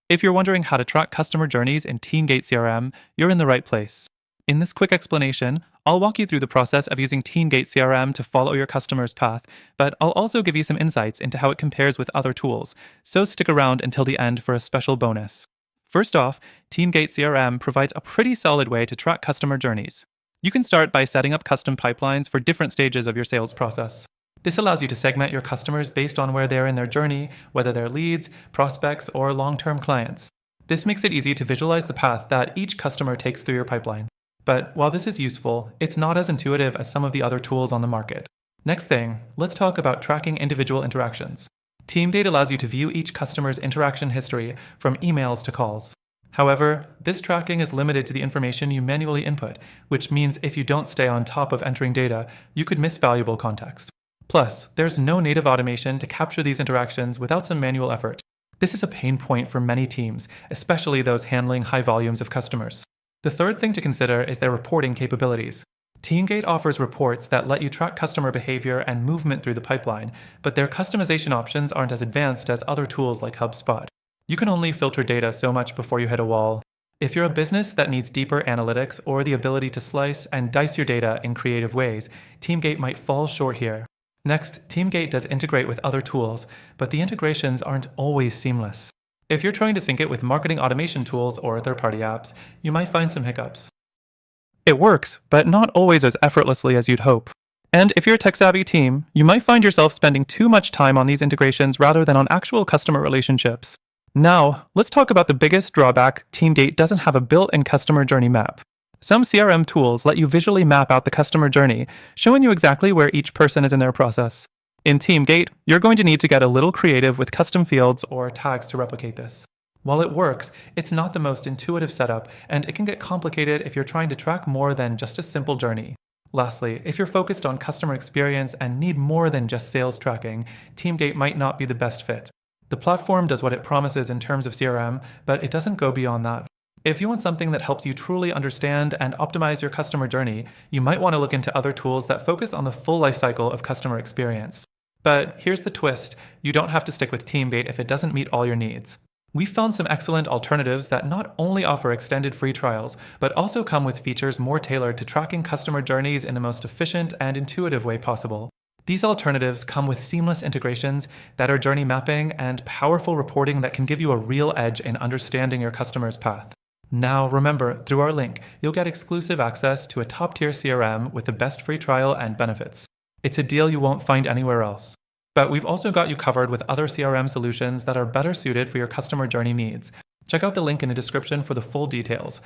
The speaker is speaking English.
If you're wondering how to track customer journeys in TeamGate CRM, you're in the right place. In this quick explanation, I'll walk you through the process of using TeamGate CRM to follow your customer's path, but I'll also give you some insights into how it compares with other tools, so stick around until the end for a special bonus. First off, TeamGate CRM provides a pretty solid way to track customer journeys. You can start by setting up custom pipelines for different stages of your sales process. This allows you to segment your customers based on where they are in their journey, whether they're leads, prospects, or long-term clients. This makes it easy to visualize the path that each customer takes through your pipeline. But while this is useful, it's not as intuitive as some of the other tools on the market. Next thing, let's talk about tracking individual interactions. TeamGate allows you to view each customer's interaction history from emails to calls. However, this tracking is limited to the information you manually input, which means if you don't stay on top of entering data, you could miss valuable context. Plus, there's no native automation to capture these interactions without some manual effort. This is a pain point for many teams, especially those handling high volumes of customers. The third thing to consider is their reporting capabilities. TeamGate offers reports that let you track customer behavior and movement through the pipeline, but their customization options aren't as advanced as other tools like HubSpot. You can only filter data so much before you hit a wall. If you're a business that needs deeper analytics or the ability to slice and dice your data in creative ways, TeamGate might fall short here. Next, TeamGate does integrate with other tools, but the integrations aren't always seamless. If you're trying to sync it with marketing automation tools or third-party apps, you might find some hiccups. It works, but not always as effortlessly as you'd hope. And if you're a tech-savvy team, you might find yourself spending too much time on these integrations rather than on actual customer relationships. Now, let's talk about the biggest drawback: TeamGate doesn't have a built-in customer journey map. Some CRM tools let you visually map out the customer journey, showing you exactly where each person is in their process. In TeamGate, you're going to need to get a little creative with custom fields or tags to replicate this. While it works, it's not the most intuitive setup, and it can get complicated if you're trying to track more than just a simple journey. Lastly, if you're focused on customer experience and need more than just sales tracking, TeamGate might not be the best fit. The platform does what it promises in terms of CRM, but it doesn't go beyond that. If you want something that helps you truly understand and optimize your customer journey, you might want to look into other tools that focus on the full lifecycle of customer experience. But here's the twist: you don't have to stick with TeamGate if it doesn't meet all your needs. We've found some excellent alternatives that not only offer extended free trials, but also come with features more tailored to tracking customer journeys in the most efficient and intuitive way possible. These alternatives come with seamless integrations, better journey mapping, and powerful reporting that can give you a real edge in understanding your customer's path. Now remember, through our link, you'll get exclusive access to a top-tier CRM with the best free trial and benefits. It's a deal you won't find anywhere else. But we've also got you covered with other CRM solutions that are better suited for your customer journey needs. Check out the link in the description for the full details.